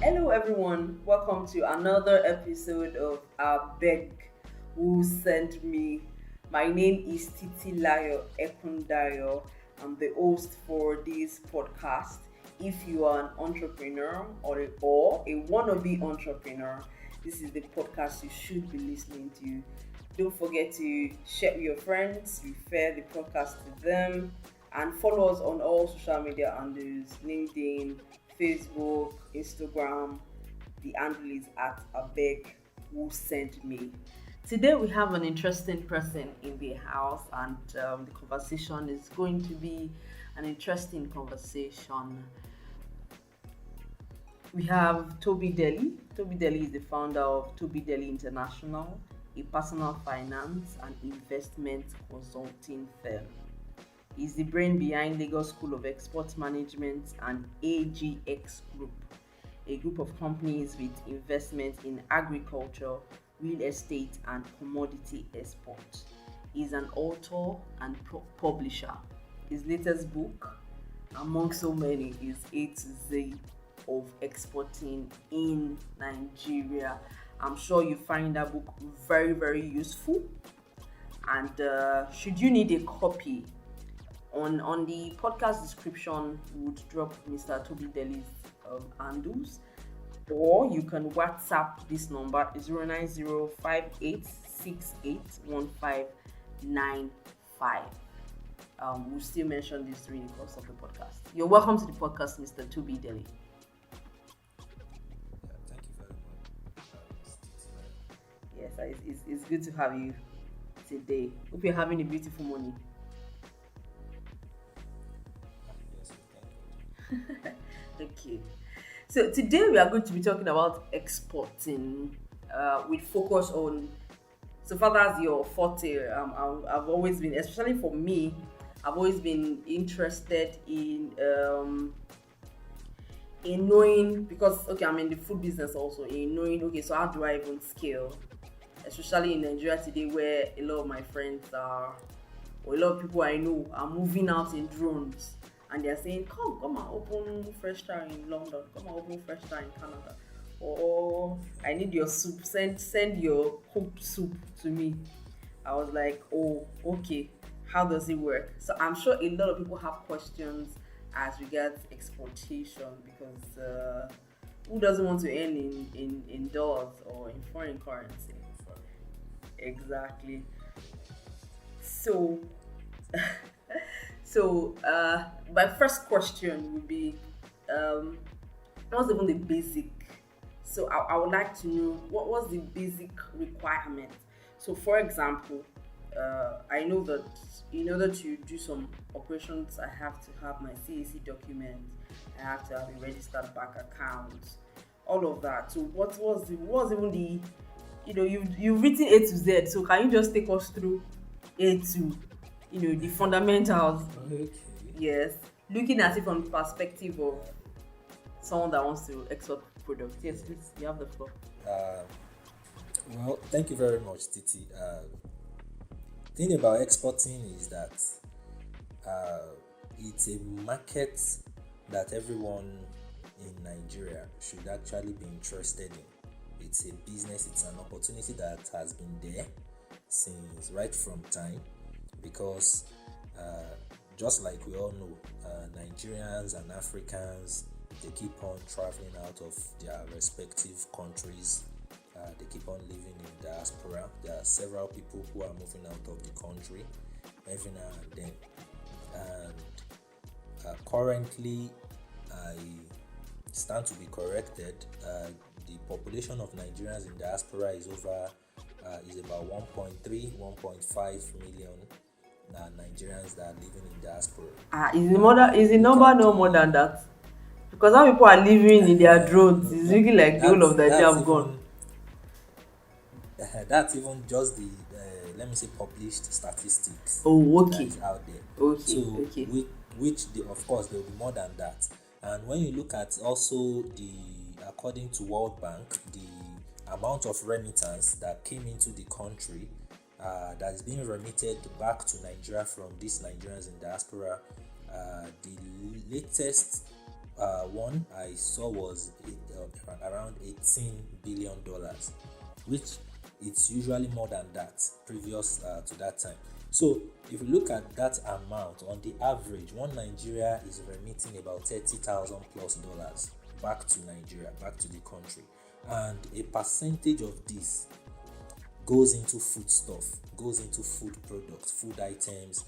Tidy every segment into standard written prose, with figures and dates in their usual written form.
Hello, everyone. Welcome to another episode of Abegwhosendme. My name is Titilayo Ekundayo. I'm the host for this podcast. If you are an entrepreneur or a wannabe entrepreneur, this is the podcast you should be listening to. Don't forget to share with your friends, refer the podcast to them, and follow us on all social media handles: LinkedIn, Facebook, Instagram. The handle is at Abegwhosendme. Today we have an interesting person in the house, and the conversation is going to be an interesting conversation. We have Tobi Delly. Tobi Delly is the founder of Tobi Delly International, a personal finance and investment consulting firm. He's the brain behind Lagos School of Export Management and AGX Group, a group of companies with investment in agriculture, real estate, and commodity export. He's an author and publisher. His latest book, among so many, is A to Z of exporting in Nigeria. I'm sure you find that book very, very useful. And should you need a copy, on the podcast description, we would drop Mr. Tobi Delly's handles, or you can WhatsApp this number 09058681595. We'll still mention this during the course of the podcast. You're welcome to the podcast, Mr. Tobi Delly. Thank you very much. Yes, it's good to have you today. Hope you're having a beautiful morning. Yes, thank you. Okay. So today we are going to be talking about exporting, with focus on, so far as your forte. I've always been, especially for me, I've always been interested in knowing, because okay, I'm in the food business also, in knowing, okay, so how do I even scale, especially in Nigeria today, where a lot of my friends are, or a lot of people I know are moving out in drones, and they're saying, come and open fresh start in London, come and open fresh start in Canada, or I need your soup, send your cooked soup to me. I was like, oh, okay, how does it work? So I'm sure a lot of people have questions as regards exportation, because who doesn't want to earn in dollars or in foreign currency? Exactly. So my first question would be, what's even the basic? So I would like to know, what was the basic requirement? So for example, I know that in order to do some operations, I have to have my CAC document, I have to have a registered bank account, all of that. So what was even the, you've written A to Z, so can you just take us through A to, the fundamentals? Okay. Yes, looking at it from the perspective of someone that wants to export products. Yes, please, you have the floor. Well, thank you very much, Titi. Thing about exporting is that it's a market that everyone in Nigeria should actually be interested in. It's a business, it's an opportunity that has been there since right from time, because just like we all know, Nigerians and Africans, they keep on traveling out of their respective countries. They keep on living in diaspora. There are several people who are moving out of the country every now and then. And currently, I stand to be corrected. The population of Nigerians in diaspora is about 1.3, 1.5 million Nigerians that are living in diaspora. Is the number no more than that? Because how people are living in their drones, it's really like the whole of Nigeria have gone. That's even just the let me say published statistics. Oh, okay. That is out there. Okay. So Okay. of course there will be more than that. And when you look at also according to World Bank, the amount of remittance that came into the country, that is being remitted back to Nigeria from these Nigerians in diaspora, the latest one I saw was around $18 billion, which it's usually more than that previous to that time. So if you look at that amount, on the average, one Nigeria is remitting about 30,000 plus dollars back to Nigeria, back to the country, and a percentage of this goes into food stuff, goes into food products, food items,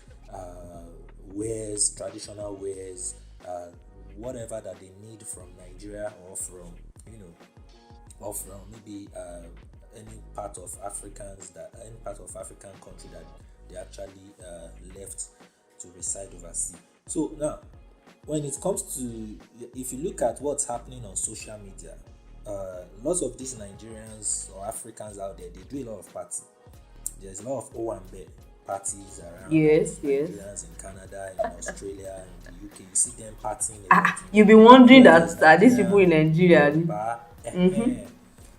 wares, traditional wares, whatever that they need from Nigeria, or from maybe any part of African country that they actually left to reside overseas. So now, when it comes to, if you look at what's happening on social media, lots of these Nigerians or Africans out there, they do a lot of party. There's a lot of Owambe parties around. Yes, Nigerians in Canada, in Australia, in the UK. You see them partying a lot. You'll be wondering Yes, that are these Nigerian, people in Nigeria? Yoruba,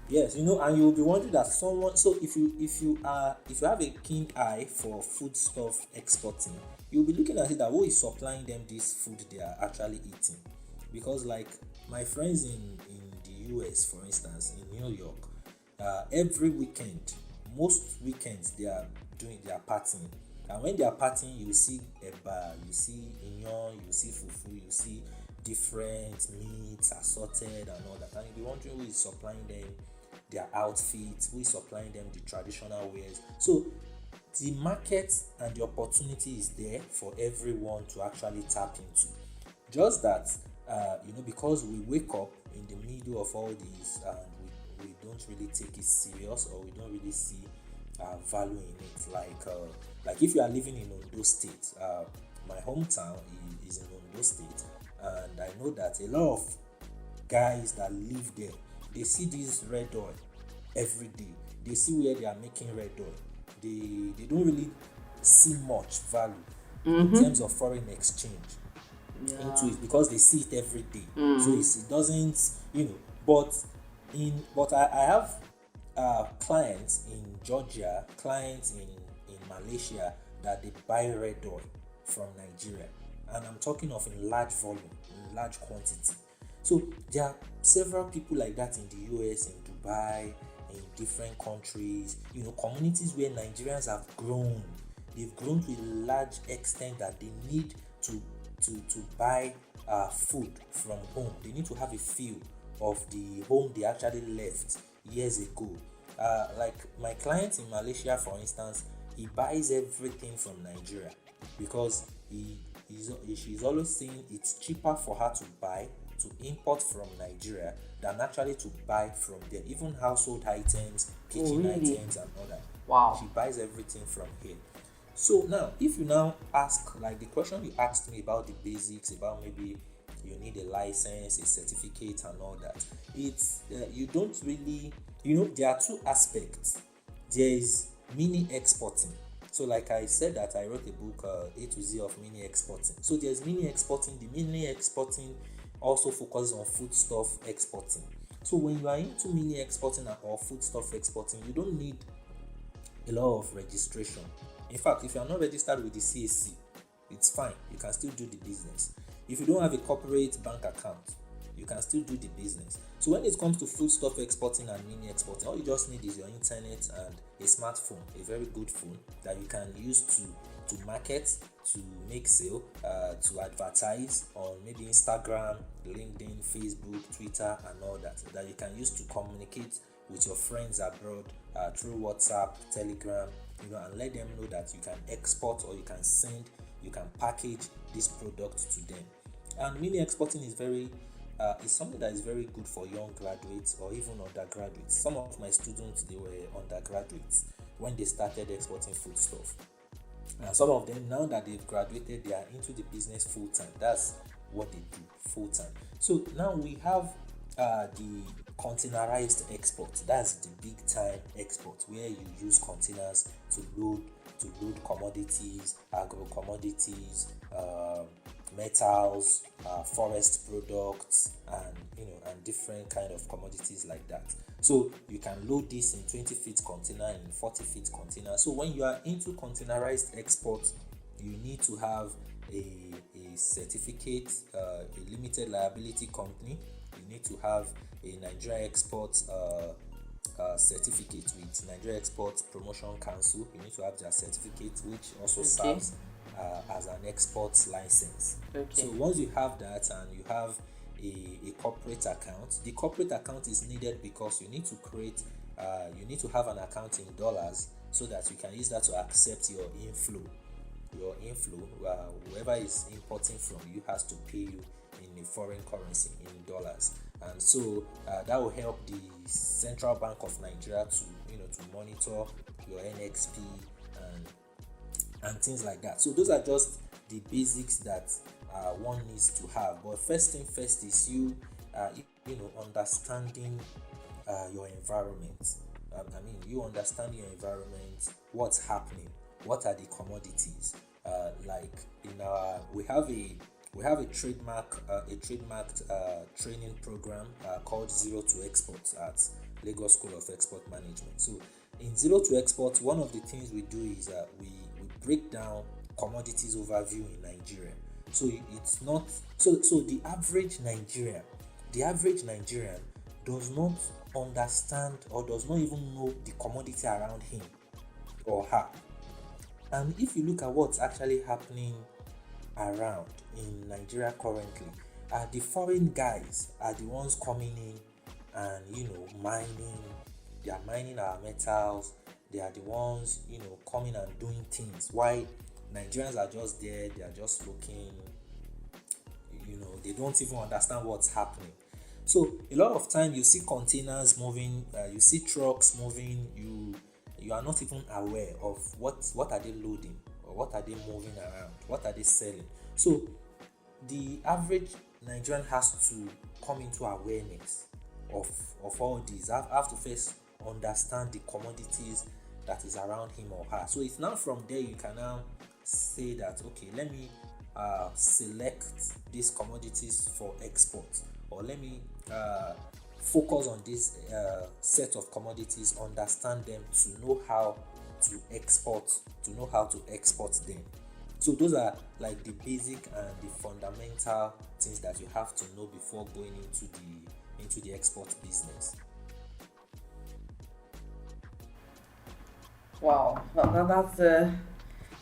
yes, and you'll be wondering that someone. So if you have a keen eye for food stuff exporting, you'll be looking at it that who is supplying them this food they are actually eating. Because like my friends in the US, for instance, in New York, every weekend, most weekends they are partying. And when they are partying, you see eba, you see inyon, you see fufu, you see different meats assorted and all that. And you'll be wondering who is supplying them their outfits, who is supplying them the traditional wares. So the market and the opportunity is there for everyone to actually tap into. Just that, because we wake up in the middle of all these and we don't really take it serious, or we don't really see value in it. Like if you are living in Ondo State, my hometown is in Ondo State, and I know that a lot of guys that live there, they see this red oil every day. They see where they are making red oil. They don't really see much value in terms of foreign exchange into it, because they see it every day. So it doesn't, but I have clients in Georgia, clients in Malaysia, that they buy red oil from Nigeria, and I'm talking of in large volume, in large quantity. So there are several people like that in the US, in Dubai, in different countries, communities where Nigerians have grown. They've grown to a large extent that they need to buy food from home. They need to have a feel of the home they actually left years ago. Like my client in Malaysia, for instance, he buys everything from Nigeria because she's always saying it's cheaper for her to import from Nigeria than actually to buy from there. Even household items, kitchen items and all that. Wow. She buys everything from here. So now, if you now ask, like the question you asked me about the basics, about maybe you need a license, a certificate and all that, it's you don't really, there are two aspects. There is mini exporting. So like I said that I wrote a book, A to Z of mini exporting. So there's mini exporting. The mini exporting also focuses on foodstuff exporting. So when you are into mini exporting or foodstuff exporting, you don't need a lot of registration. In fact, if you are not registered with the CAC, it's fine. You can still do the business. If you don't have a corporate bank account, you can still do the business. So when it comes to foodstuff exporting and mini exporting, all you just need is your internet and a smartphone, a very good phone that you can use to market, to make sale, to advertise on maybe Instagram, LinkedIn, Facebook, Twitter and all that you can use to communicate with your friends abroad through WhatsApp, Telegram, and let them know that you can export, or you can send, you can package this product to them. And mini exporting is is something that is very good for young graduates or even undergraduates. Some of my students, they were undergraduates when they started exporting food stuff. And some of them, now that they've graduated, they are into the business full time. That's what they do full time. So now we have the containerized export. That's the big time export, where you use containers to load commodities, agro commodities, metals, forest products, and different kind of commodities like that. So you can load this in 20 feet container, in 40 feet container. So when you are into containerized export, you need to have a certificate, a limited liability company. You need to have a Nigeria export certificate with Nigeria Export Promotion Council. You need to have their certificate, which also Okay. serves as an export license. Okay. So once you have that and you have a corporate account, the corporate account is needed because you need to create, you need to have an account in dollars so that you can use that to accept your inflow. Whoever is importing from you has to pay you in a foreign currency, in dollars, and so that will help the Central Bank of Nigeria to monitor your NXP and things like that. So those are just the basics that one needs to have. But first thing first is understanding your environment. You understand your environment, what's happening, what are the commodities. Like in our, we have a trademarked training program called Zero to Export at Lagos School of Export Management. So in Zero to Export, one of the things we do is we break down commodities overview in Nigeria. So it's not so the average Nigerian does not understand or does not even know the commodity around him or her. And if you look at what's actually happening around in Nigeria currently, the foreign guys are the ones coming in and mining. They are mining our metals. They are the ones coming and doing things. Why Nigerians are just there? They are just looking. They don't even understand what's happening. So a lot of time you see containers moving, you see trucks moving. You are not even aware of what are they loading or what are they moving around, what are they selling. So the average Nigerian has to come into awareness of all these. Have to first understand the commodities that is around him or her. So it's now from there you can now say that, okay, let me select these commodities for export, or let me focus on this set of commodities, understand them to know how to export them. So those are like the basic and the fundamental things that you have to know before going into the export business. Wow,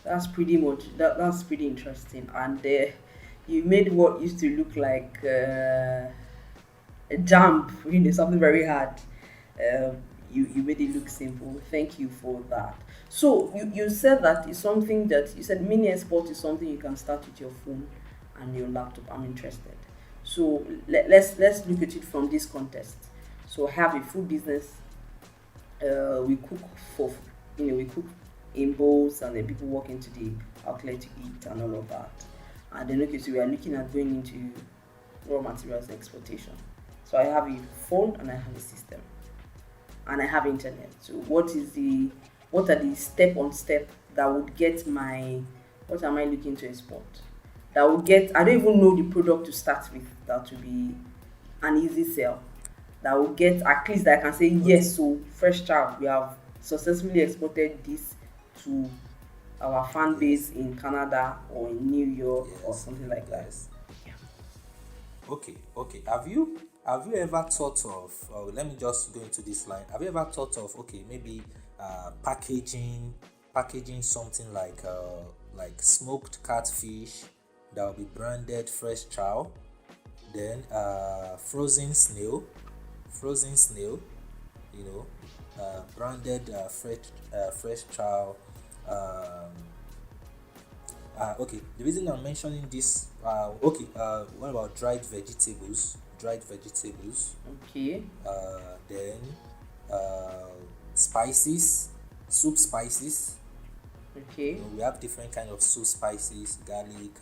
that's pretty much that's pretty interesting. And you made what used to look like a jump, something very hard. You made it look simple. Thank you for that. So you said that it's something that you said mini export is something you can start with your phone and your laptop. I'm interested. So let's look at it from this context. So I have a food business. We cook for we cook in bowls, and then people walk into the outlet to eat and all of that. And then okay, so we are looking at going into raw materials exportation. So I have a phone and I have a system and I have internet. So what are the step on step that would get what am I looking to export? That would get, I don't even know the product to start with, that would be an easy sell. That will get, at least I can say yes, so fresh child, we have successfully exported this to our fan base in Canada or in New York or something like that. Okay. Have you ever thought of, let me just go into this line. Have you ever thought of, okay, maybe packaging something like smoked catfish that will be branded fresh chow, then frozen snail, branded fresh chow. Okay, the reason I'm mentioning this, what about dried vegetables? Okay. Then spices, soup spices. Okay. We have different kind of soup spices: garlic,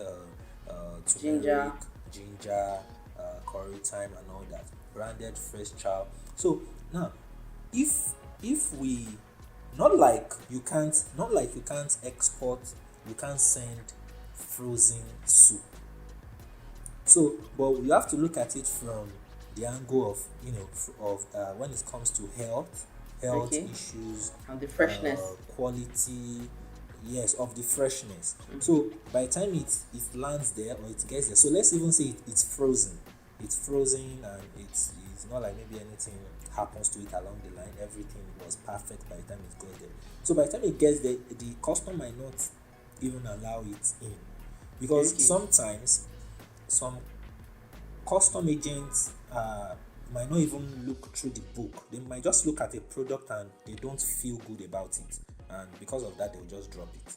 Ginger. ginger, curry, thyme, and all that. Branded fresh chow. So now, if we, not like you can't export, you can't send frozen soup. So, but you have to look at it from the angle of when it comes to health Okay. issues, And the freshness. quality. yes, of the freshness. So by the time it lands there or it gets there, so let's even say it's frozen. It's frozen and it's not like maybe anything happens to it along the line. Everything was perfect by the time it got there. So by the time it gets there, the customer might not even allow it in, because Okay. sometimes some custom agents might not even look through the book. They might just look at a product and they don't feel good about it, and because of that they'll just drop it.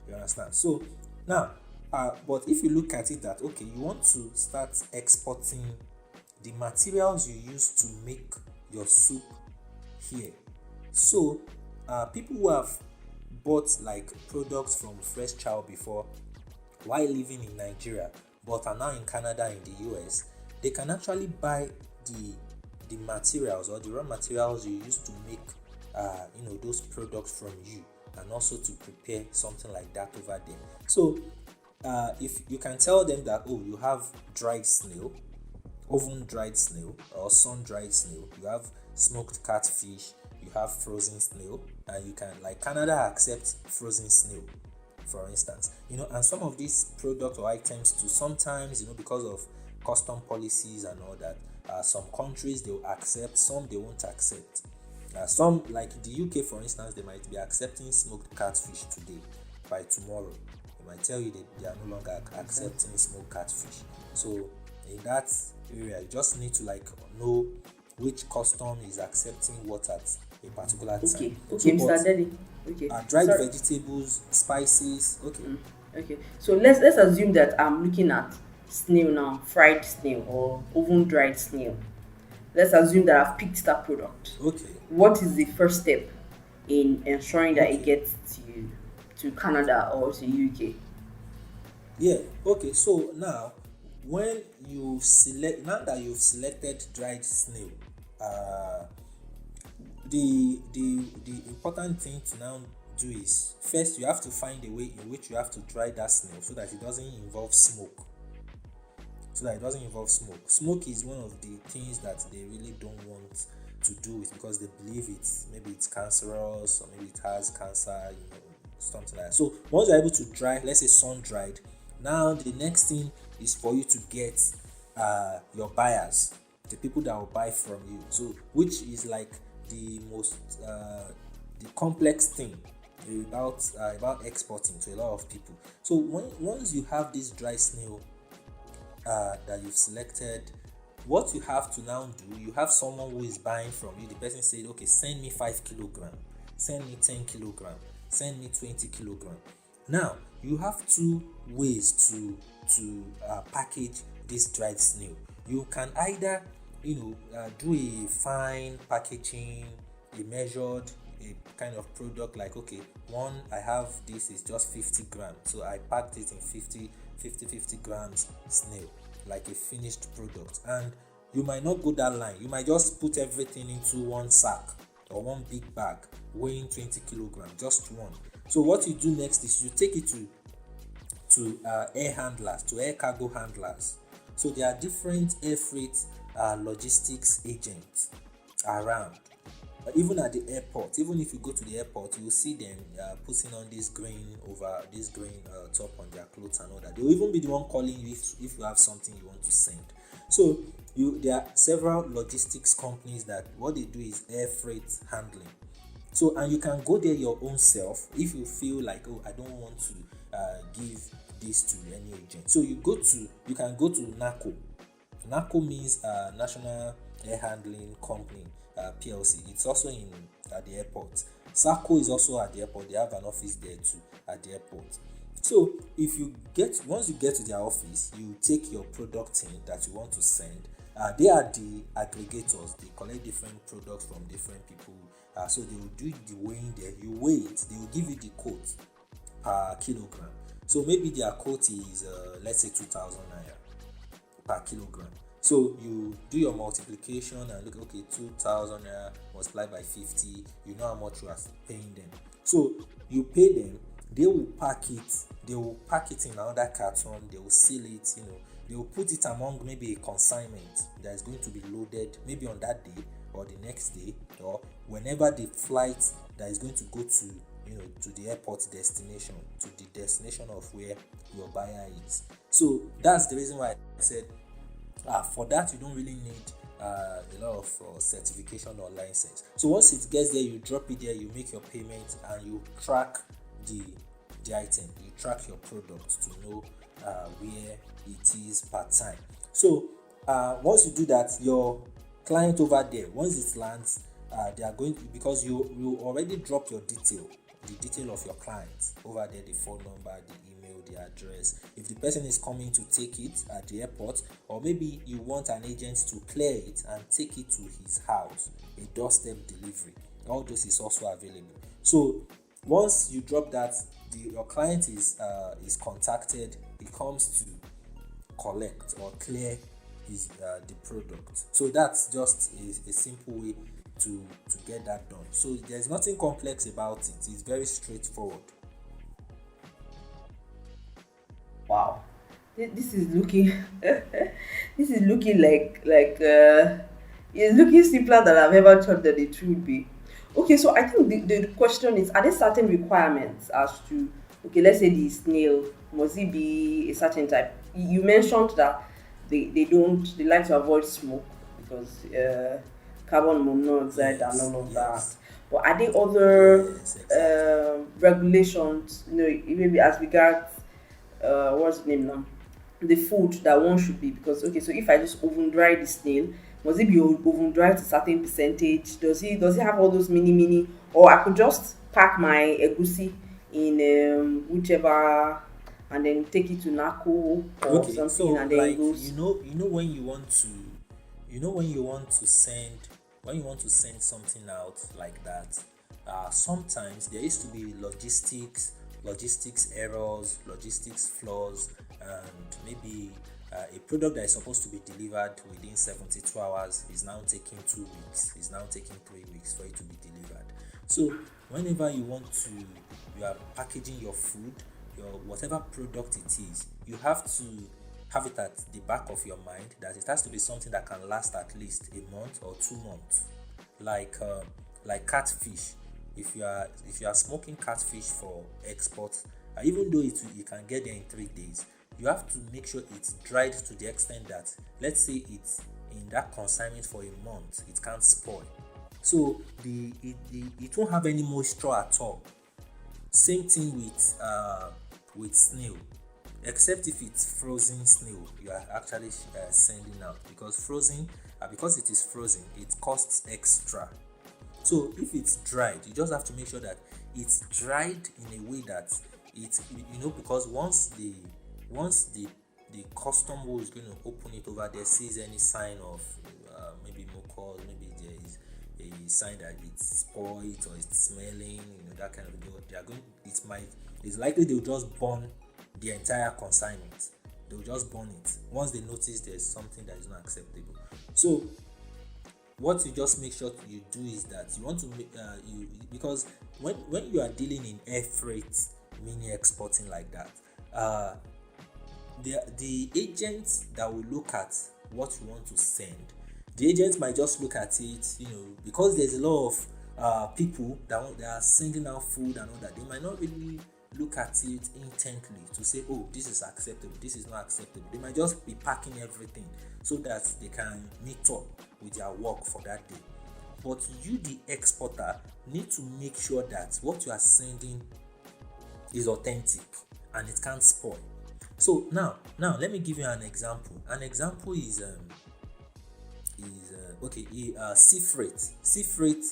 You understand? So now, but if you look at it that okay, you want to start exporting the materials you use to make your soup here. So people who have bought like products from Fresh Chow before while living in Nigeria but are now in Canada, in the US, they can actually buy the materials or the raw materials you use to make those products from you, and also to prepare something like that over there. So if you can tell them that, oh, you have dried snail, oven dried snail or sun dried snail, you have smoked catfish, you have frozen snail, and you can, like, Canada accepts frozen snail, for instance, and some of these products or items too, sometimes, because of custom policies and all that, some countries they will accept, some they won't accept. Some, like the UK for instance, they might be accepting smoked catfish today. By tomorrow they might tell you that they are no longer accepting smoked catfish. So in that area, you just need to know which custom is accepting what at a particular time. Okay, So, Mr. Delly. Okay. dried Sorry. vegetables, spices. Okay. Okay. So let's assume that I'm looking at snail now, fried snail or oven dried snail. Let's assume that I've picked that product. Okay. What is the first step in ensuring that it Okay. gets to Canada or to UK? Yeah. Okay. So now, when you select, now that you've selected dried snail, the important thing to now do is, first you have to find a way in which you have to dry that snail so that it doesn't involve smoke. Smoke is one of the things that they really don't want to do it, because they believe it's cancerous, or maybe it has cancer, something like that. So once you're able to dry, let's say sun dried, now the next thing is for you to get your buyers, the people that will buy from you. So which is like the most the complex thing about exporting to a lot of people. So once you have this dry snail that you've selected, what you have to now do, you have someone who is buying from you. The person said, okay, send me 5 kilogram, send me 10 kilogram, send me 20 kilogram. Now you have two ways to package this dried snail. You can either do a fine packaging, a measured, a kind of product, like, okay, one I have, this is just 50 grams, so I packed it in 50 grams snail, like a finished product. And you might not go that line, you might just put everything into one sack or one big bag weighing 20 kilograms, just one. So what you do next is you take it to air handlers, to air cargo handlers. So there are different air freight logistics agents around. Even at the airport, even if you go to the airport, you will see them putting on this green top on their clothes and all that. They will even be the one calling you if you have something you want to send. So there are several logistics companies that what they do is air freight handling. So, and you can go there your own self if you feel like, oh, I don't want to give this to any agent. So you can go to NACO. NACO means National Air Handling Company, PLC. It's also at the airport. SACO is also at the airport. They have an office there too at the airport. So once you get to their office, you take your product in that you want to send. They are the aggregators. They collect different products from different people. So they will do the weighing there. You weigh it. They will give you the quote per kilogram. So maybe their quote is let's say 2,000 naira per kilogram. So you do your multiplication and look, okay, 2,000 naira multiplied by 50. You know how much you are paying them. So you pay them. They will pack it. They will pack it in another carton. They will seal it. They will put it among maybe a consignment that is going to be loaded maybe on that day or the next day, or whenever the flight that is going to go to to the airport destination, to the destination of where your buyer is. So that's the reason why I said for that you don't really need a lot of certification or license. So once it gets there, you drop it there, you make your payment, and you track the item, you track your product to know where it is per time. So once you do that, your client over there, once it lands, they are going to, because you already drop your detail, the detail of your client over there, the phone number, the email, the address. If the person is coming to take it at the airport, or maybe you want an agent to clear it and take it to his house, a doorstep delivery, all this is also available. So once you drop that, your client is contacted, he comes to collect or clear his the product. So that's just a simple way to get that done. So there's nothing complex about it. It's very straightforward. Wow, this is looking this is looking it's looking simpler than I've ever thought that it would be. Okay, so I think the question is, are there certain requirements as to, okay, let's say the snail, must it be a certain type? You mentioned that they like to avoid smoke because carbon monoxide and all of that. But are there other Yes, exactly. regulations, maybe as regards what's the name now? The food that one should be, because okay, so if I just oven dry the snail, must it be oven dry to a certain percentage? Does it have all those mini, or I could just pack my egusi in whichever, and then take it to Nako or Okay, something, so and then it like goes. when you want to when you want to send something out like that, sometimes there used to be logistics errors, logistics flaws, and maybe a product that is supposed to be delivered within 72 hours is now taking 2 weeks, is now taking 3 weeks for it to be delivered. So whenever you are packaging your food, your whatever product it is, you have to have it at the back of your mind that it has to be something that can last at least a month or 2 months. Like catfish, if you are smoking catfish for export, even though you can get there in 3 days, you have to make sure it's dried to the extent that, let's say it's in that consignment for a month, it can't spoil. So it won't have any moisture at all. Same thing with snail, except if it's frozen snail you are actually sending out, because it is frozen, it costs extra. So if it's dried, you just have to make sure that it's dried in a way that because once the custom who is going to open it over there sees any sign of maybe mucus, maybe there is a sign that it's spoiled or it's smelling, that kind of deal, it's likely they'll just burn the entire consignment. They'll just burn it once they notice there's something that is not acceptable. So what you just make sure you do is that you want to make because when you are dealing in air freight, mini exporting like that, the agents that will look at what you want to send, the agents might just look at it, because there's a lot of people that are sending out food and all that. They might not really look at it intently to say, oh, this is acceptable, this is not acceptable. They might just be packing everything so that they can meet up with their work for that day. But you, the exporter, need to make sure that what you are sending is authentic and it can't spoil. So now let me give you an example. An example is sea freight. Sea freight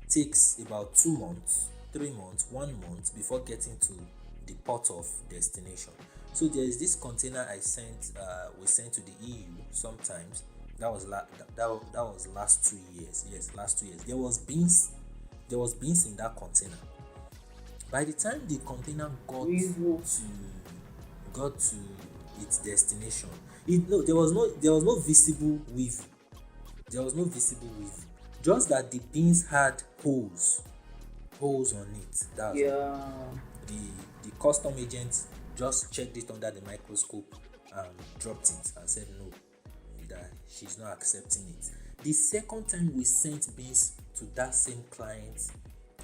takes about 2 months, 3 months, 1 month before getting to the port of destination. So there is this container we sent to the EU sometimes. That was last 2 years. Yes, last 2 years. There was beans in that container. By the time the container got to its destination, there was no visible weave. There was no visible weave. Just that the beans had holes on it. That's all. The custom agent just checked it under the microscope and dropped it and said no, that she's not accepting it. The second time we sent beans to that same client,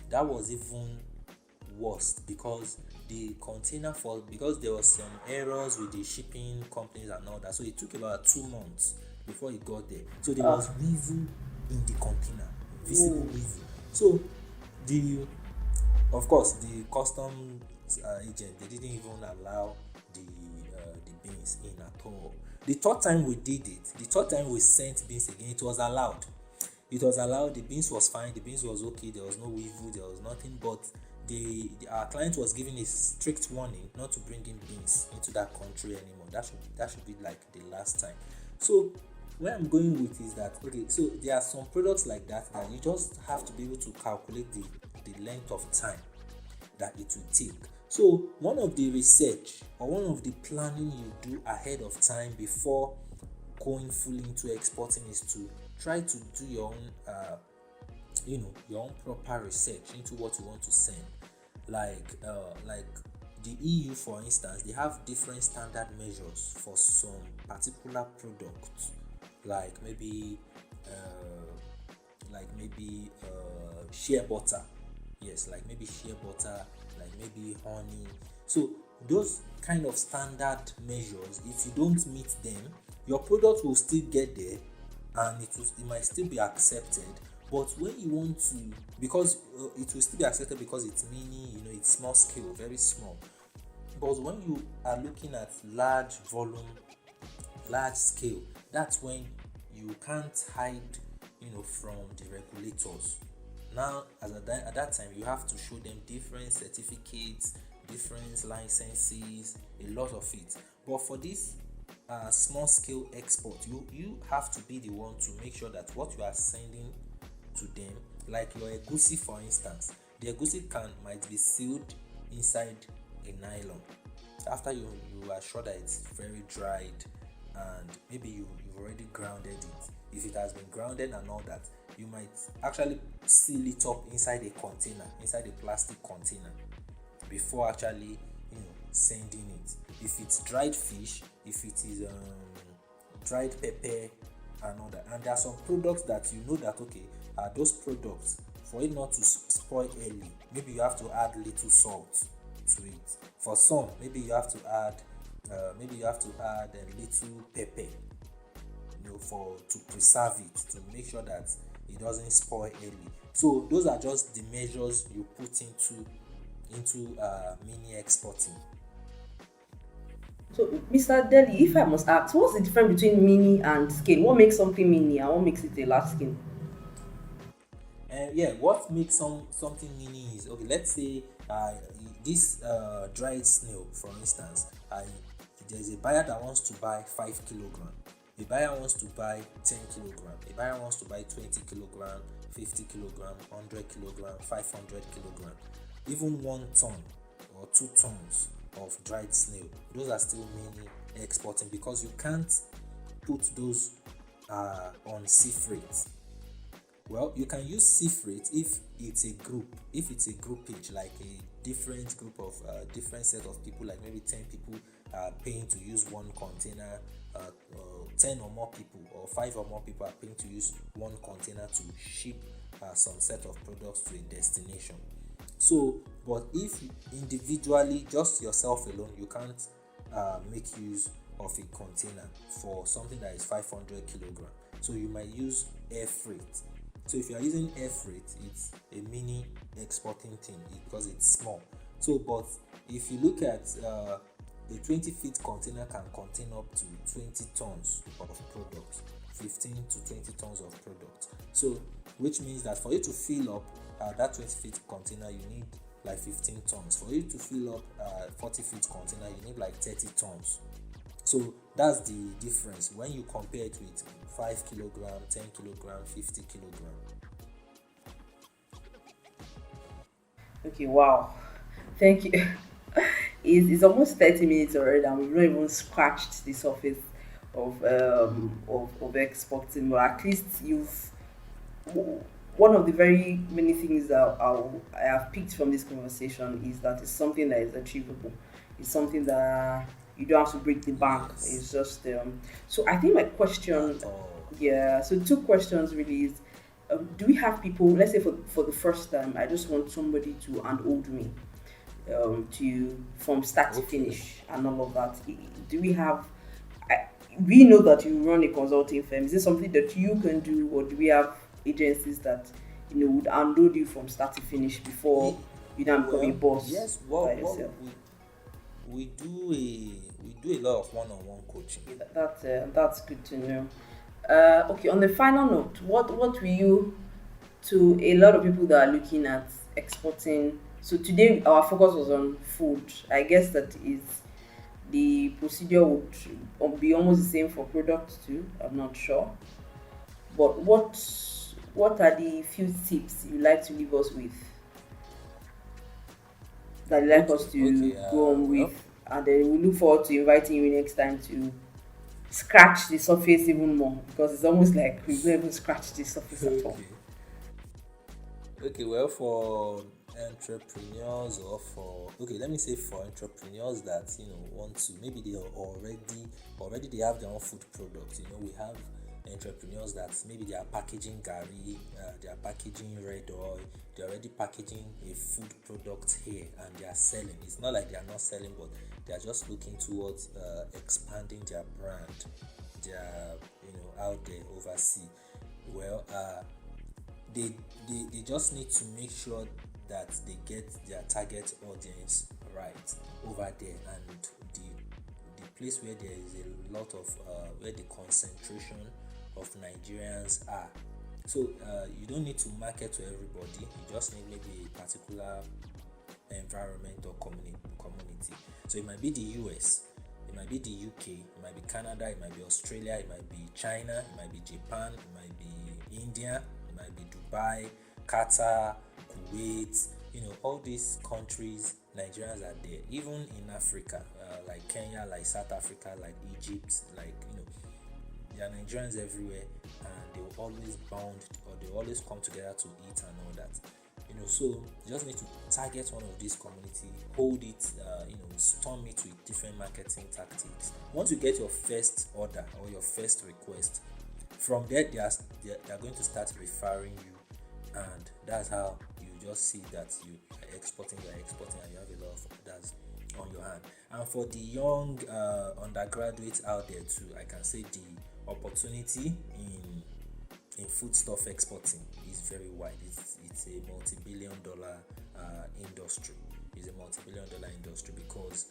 that was even worst because the container for because there was some errors with the shipping companies and all that, so it took about 2 months before it got there. So there was weevil in the container, visible weevil. So the of course the customs agent, they didn't even allow the beans in at all. The third time we did it, the third time we sent beans again, it was allowed. It was allowed. The beans was fine. The beans was okay. There was no weevil. There was nothing. But our client was given a strict warning not to bring in beans into that country anymore. That should be like the last time. So where I'm going with is that, okay, so there are some products like that you just have to be able to calculate the length of time that it will take. So one of the research or one of the planning you do ahead of time before going fully into exporting is to try to do your own your own proper research into what you want to send. Like the EU, for instance, they have different standard measures for some particular products, like maybe shea butter. Yes, like maybe shea butter, like maybe honey. So those kind of standard measures, if you don't meet them, your product will still get there and it might still be accepted. But when you want to, because it will still be accepted because it's mini, it's small scale, very small. But when you are looking at large volume, large scale, that's when you can't hide from the regulators. Now at that time, you have to show them different certificates, different licenses, a lot of it. But for this small scale export, you have to be the one to make sure that what you are sending to them, like your egusi, for instance, the egusi might be sealed inside a nylon. After you are sure that it's very dried and maybe you've already grounded it. If it has been grounded and all that, you might actually seal it up inside a container, inside a plastic container, before actually sending it. If it's dried fish, if it is dried pepper and all that, and there are some products that that those products, for it not to spoil early, maybe you have to add little salt to it. For some, maybe you have to add a little pepper, to preserve it, to make sure that it doesn't spoil early. So those are just the measures you put into mini exporting. So, Mr. Delly, if I must ask, what's the difference between mini and scale? What makes something mini and what makes it a large scale? What makes something mini is, okay, let's say this dried snail, for instance, there's a buyer that wants to buy 5 kilogram, a buyer wants to buy 10 kilogram, a buyer wants to buy 20 kilogram, 50 kilogram, 100 kilogram, 500 kilogram, even 1 ton or 2 tons of dried snail. Those are still mini exporting because you can't put those on sea freight. Well, you can use sea freight if it's a groupage, like a different group of different set of people, like maybe 10 people are paying to use one container, 10 or more people or 5 or more people are paying to use one container to ship some set of products to a destination. So, but if individually, just yourself alone, you can't make use of a container for something that is 500 kilogram. So you might use air freight. So if you are using air freight, it's a mini exporting thing because it's small. So, but if you look at a 20-feet container can contain up to 20 tons of product, 15 to 20 tons of product. So, which means that for you to fill up that 20-feet container, you need like 15 tons. For you to fill up a 40-feet container, you need like 30 tons. So that's the difference when you compare it with 5 kilogram, 10 kilogram, 50 kilogram. Okay, wow. Thank you. It's almost 30 minutes already, and we've not even scratched the surface of exporting. But at least you've one of the very many things that I have picked from this conversation is that it's something that is achievable. It's something that you don't have to break the bank. Yes. It's just so I think my question, yeah. So two questions really is, do we have people? Let's say for the first time, I just want somebody to handhold me. to from start to Okay. finish and all of that? Do we have? We know that you run a consulting firm. Is this something that you can do, or do we have agencies that would unload you from start to finish before Ye- you now become a well, boss yes. by What yourself? we do a lot of one-on-one coaching. Okay, that's good to know. Okay, on the final note, what will you to a lot of people that are looking at exporting? So today our focus was on food. I guess that is the procedure would be almost the same for products too. I'm not sure, but what are the few tips you like to leave us with that you like us Okay, to okay. go on with, Well, and then we look forward to inviting you next time to scratch the surface even more because it's almost like we've never scratched the surface at all. okay. Okay, well, for entrepreneurs or for okay, let me say for entrepreneurs that want to, maybe they are already they have their own food products. We have entrepreneurs that maybe they are packaging gari, they are packaging red oil, they're already packaging a food product here and they are selling. It's not like they are not selling, but they are just looking towards expanding their brand. They are out there overseas. Well, they, they just need to make sure that they get their target audience right over there, and the place where there is a lot of where the concentration of Nigerians are. So you don't need to market to everybody, you just need maybe a particular environment or community. So it might be the US, it might be the UK, it might be Canada, it might be Australia, it might be China, it might be Japan, it might be India, it might be Dubai, Qatar, Kuwait, all these countries. Nigerians are there, even in Africa, like Kenya, like South Africa, like Egypt, like there are Nigerians everywhere, and they will always bound, or they will always come together to eat and all that. So you just need to target one of these community, hold it, storm it with different marketing tactics. Once you get your first order or your first request, from there they are going to start referring you, and that's how you just see that you're exporting, and you have a lot of orders on your hand. And for the young undergraduates out there too, I can say the opportunity in foodstuff exporting is very wide. It's a multi-billion-dollar industry. It's a multi-billion-dollar industry because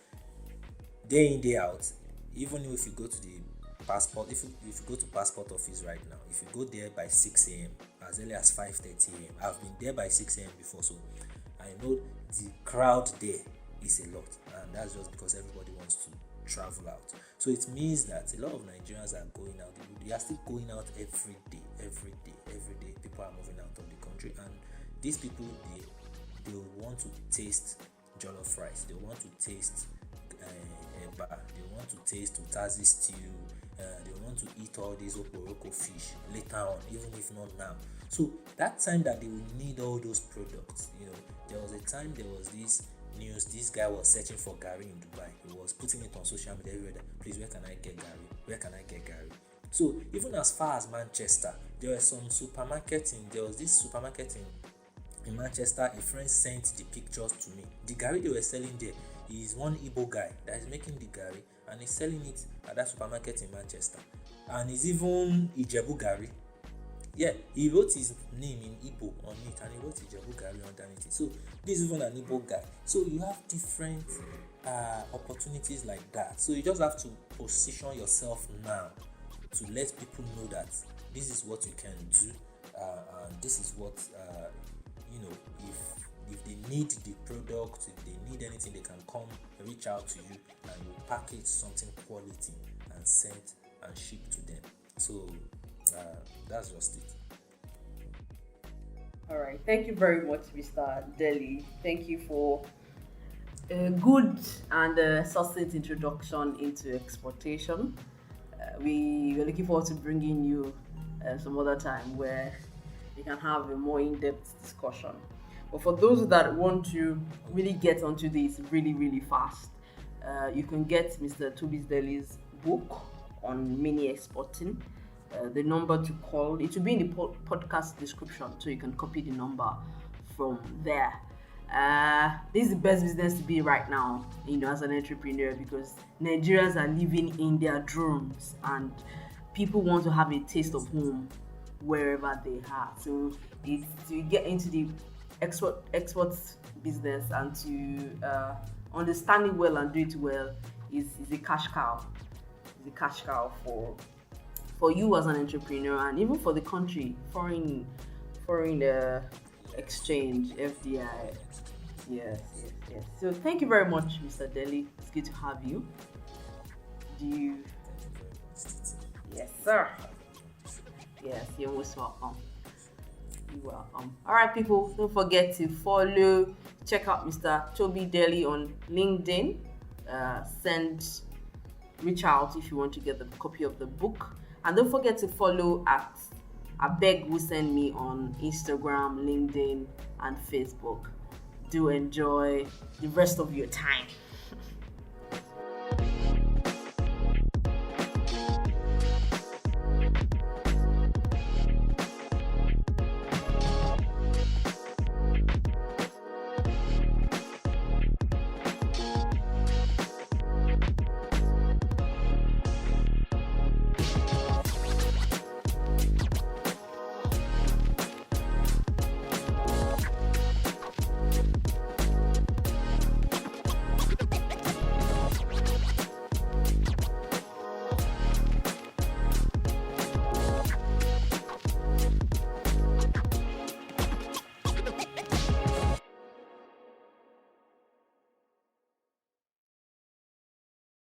day in day out, even if you go to the passport, if you go to passport office right now, if you go there by 6 a.m. as early as 5:30 a.m. I've been there by 6 a.m. before, so I know the crowd there is a lot, and that's just because everybody wants to travel out. So it means that a lot of Nigerians are going out. They are still going out every day, every day, every day. People are moving out of the country, and these people they want to taste jollof rice. They want to taste eba. They want to taste utazi stew. They want to eat all these oporoko fish later on, even if not now. So that time that they will need all those products, there was a time there was this news. This guy was searching for gari in Dubai. He was putting it on social media everywhere. Please, where can I get gari? Where can I get gari? So even as far as Manchester, there were some supermarkets there was this supermarket in Manchester. A friend sent the pictures to me. The gari they were selling there is one Igbo guy that is making the gari, and he's selling it at that supermarket in Manchester. And it's even Ijebu gari. Yeah, he wrote his name in Igbo on it, and he wrote Ijebu gari underneath it. So this is even an Igbo guy. So you have different opportunities like that. So you just have to position yourself now to let people know that this is what you can do, and this is what if they need the product, if they need anything, they can come reach out to you, and you package something quality and send and ship to them. So that's just it. All right. Thank you very much, Mr. Delly. Thank you for a good and succinct introduction into exportation. We're looking forward to bringing you some other time where we can have a more in-depth discussion. But for those that want to really get onto this really, really fast, you can get Mr. Tobi Delly's book on mini exporting. The number to call, it will be in the podcast description, so you can copy the number from there. This is the best business to be right now, as an entrepreneur, because Nigerians are living in their dreams and people want to have a taste of home wherever they are. So it's to get into the export business and to understand it well and do it well is a cash cow. It's a cash cow for you as an entrepreneur and even for the country, foreign exchange, FDI. Yes. So thank you very much, Mr. Delly. It's good to have you. Do you? Yes, sir. Yes, you're most welcome. You're welcome. All right, people, don't forget to follow, check out Mr. Tobi Delly on LinkedIn. Reach out if you want to get the copy of the book. And don't forget to follow at Abegwhosendme on Instagram, LinkedIn, and Facebook. Do enjoy the rest of your time.